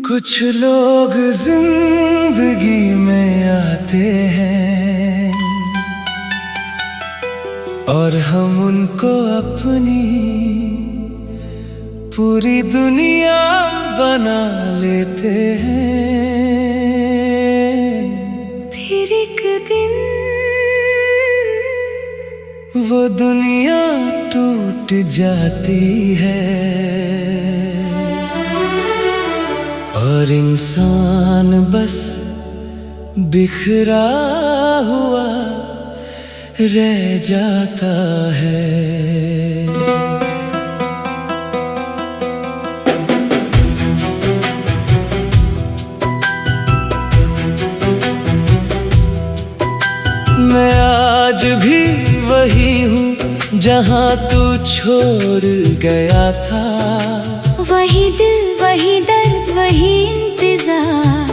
कुछ लोग जिंदगी में आते हैं और हम उनको अपनी पूरी दुनिया बना लेते हैं। फिर एक दिन वो दुनिया टूट जाती है और इंसान बस बिखरा हुआ रह जाता है। मैं आज भी वही हूँ जहाँ तू छोड़ गया था। वही दिल, वही दर्द, वही इंतजार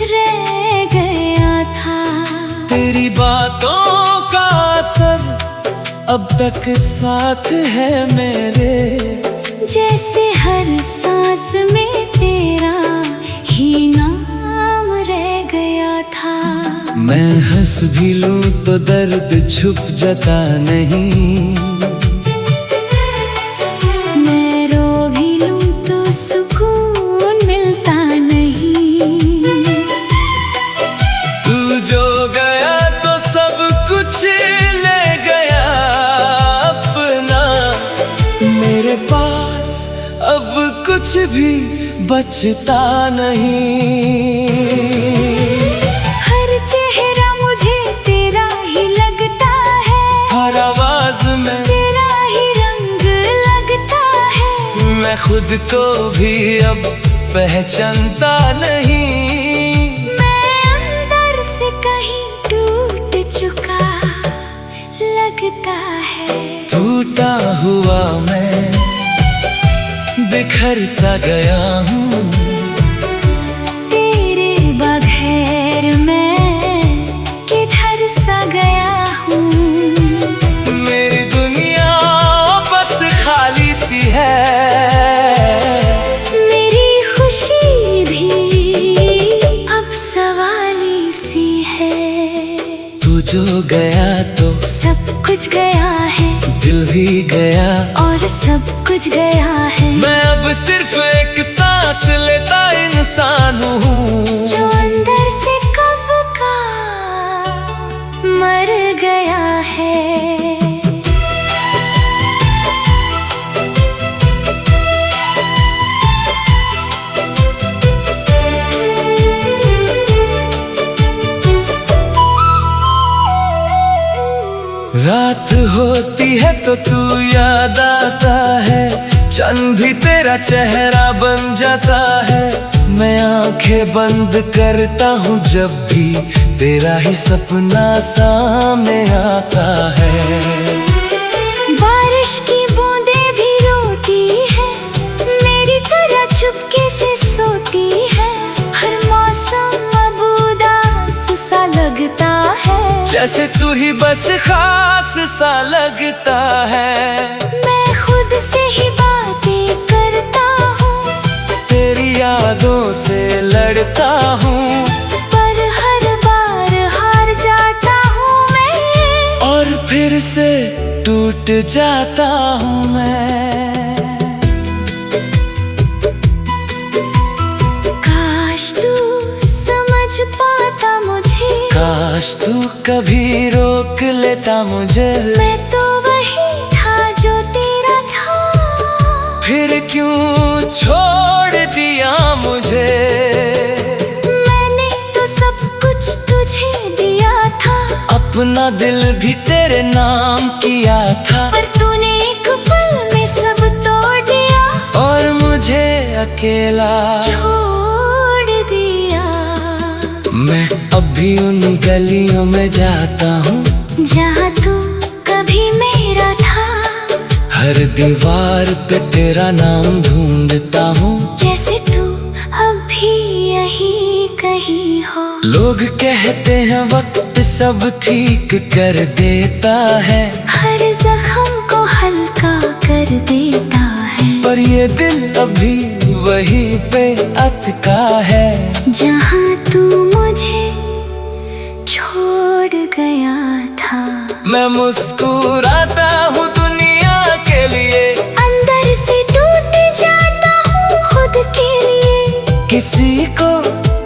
रह गया था। तेरी बातों का असर अब तक साथ है मेरे, जैसे हर सांस में तेरा ही नाम रह गया था। मैं हंस भी लूं तो दर्द छुप जाता नहीं, मैं रो भी लूं तो सुकून मिलता नहीं। तू जो गया तो सब कुछ ले गया अपना, मेरे पास अब कुछ भी बचता नहीं। हर चेहरा मुझे तेरा ही लगता है, हर आवाज में तेरा ही रंग लगता है। मैं खुद को भी अब पहचानता नहीं। मैं अंदर से कहीं टूट चुका लगता है। टूटा हुआ मैं बिखर सा गया हूँ, तेरे बगैर मैं किधर सा गया हूँ। मेरी दुनिया बस खाली सी है, मेरी खुशी भी अब सवाली सी है। तू जो गया तो सब कुछ गया है, दिल भी गया और सब कुछ गया है। मैं अब सिर्फ एक सांस लेता इंसान हूँ, जो अंदर से कब का मर गया है। रात होती है तो तू याद आता है, चंद भी तेरा चेहरा बन जाता है। मैं आंखें बंद करता हूँ जब भी तेरा ही सपना सामने आता है। बारिश की बूंदें भी रोती है, मेरी तरह चुपके से सोती है। हर मौसम अब उदास सा लगता है, जैसे तू ही बस खास सा लगता है। मैं खुद से ही बातें करता हूँ, तेरी यादों से लड़ता हूँ, पर हर बार हार जाता हूँ मैं, और फिर से टूट जाता हूँ मैं। काश तू समझ पाता मुझे, काश तू कभी रोक लेता मुझे। मैं तो वही था जो तेरा था, फिर क्यों छोड़ दिया मुझे। मैंने तो सब कुछ तुझे दिया था, अपना दिल भी तेरे नाम किया था, पर तूने एक पल में सब तोड़ दिया और मुझे अकेला छोड़ दिया। मैं अब भी उन गलियों में जाता हूँ जहाँ तू कभी मेरा था, हर दीवार पे तेरा नाम ढूंढता हूँ, जैसे तू अब भी यहीं कहीं हो। लोग कहते हैं वक्त सब ठीक कर देता है, हर जख्म को हल्का कर कर देता है, पर ये दिल अभी वहीं पे अटका है जहाँ तू मुझे छोड़ गया था। मैं मुस्कुराता हूँ दुनिया के लिए, अंदर से टूट जाता हूँ खुद के लिए। किसी को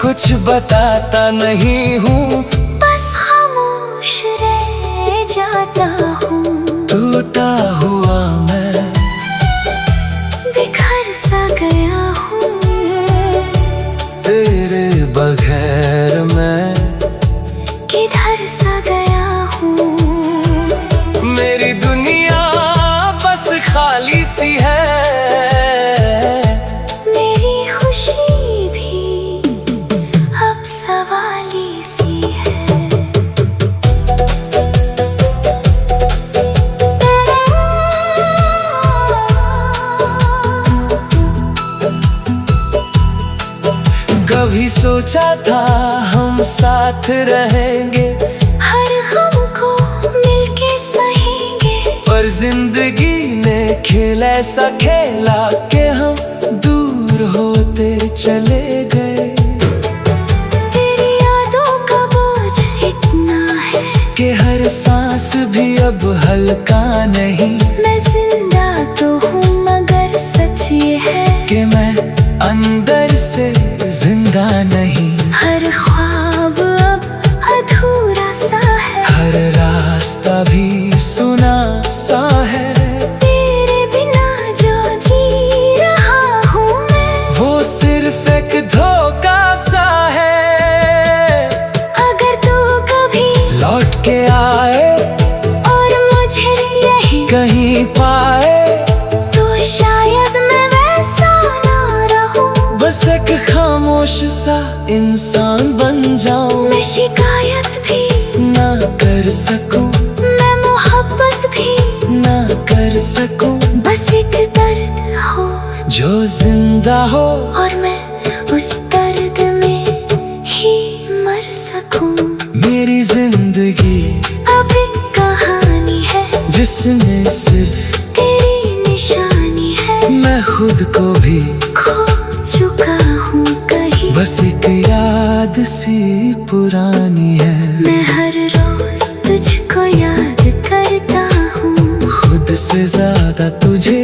कुछ बताता नहीं हूँ, बस खामोश रह जाता हूँ। टूटा हुआ मैं बिखर सा गया हूँ, तेरे बगैर मैं किधर सा गया हूँ। मेरी दुनिया बस खाली सी है, मेरी खुशी भी अब सवाली सी है। कभी सोचा था हम साथ रहेंगे, हर गम को मिलके सहेंगे, पर जिंदगी ने खेल ऐसा खेला कि हम दूर होते चले गए। तेरी यादों का बोझ इतना है कि हर सांस भी अब हल्का नहीं। मैं जिंदा तो हूँ मगर सच ये है कि मैं अंदर से जिंदा नहीं। हर ख्वाब अब अधूरा सा है, हर रास्ता भी सुना सा है। तेरे बिना जो जी रहा हूँ मैं, वो सिर्फ एक धोखा सा है। अगर तू कभी लौट के आए और मुझे यही कहीं पाए, तो शायद मैं वैसा ना रहूं। बस एक खामोश सा इंसान बन जाऊं। मैं शिकायत भी ना कर सकूं, मैं मोहब्बत भी ना कर सकूं, बस एक दर्द हो जो जिंदा हो और मैं उस दर्द में ही मर सकूं। मेरी जिंदगी अब एक कहानी है जिसमें सिर्फ तेरी निशानी है। मैं खुद को भी खो चुका हूँ कहीं, बस एक याद सी पुरानी है। मैं हर रोज तुझको याद करता हूँ, खुद से ज्यादा तुझे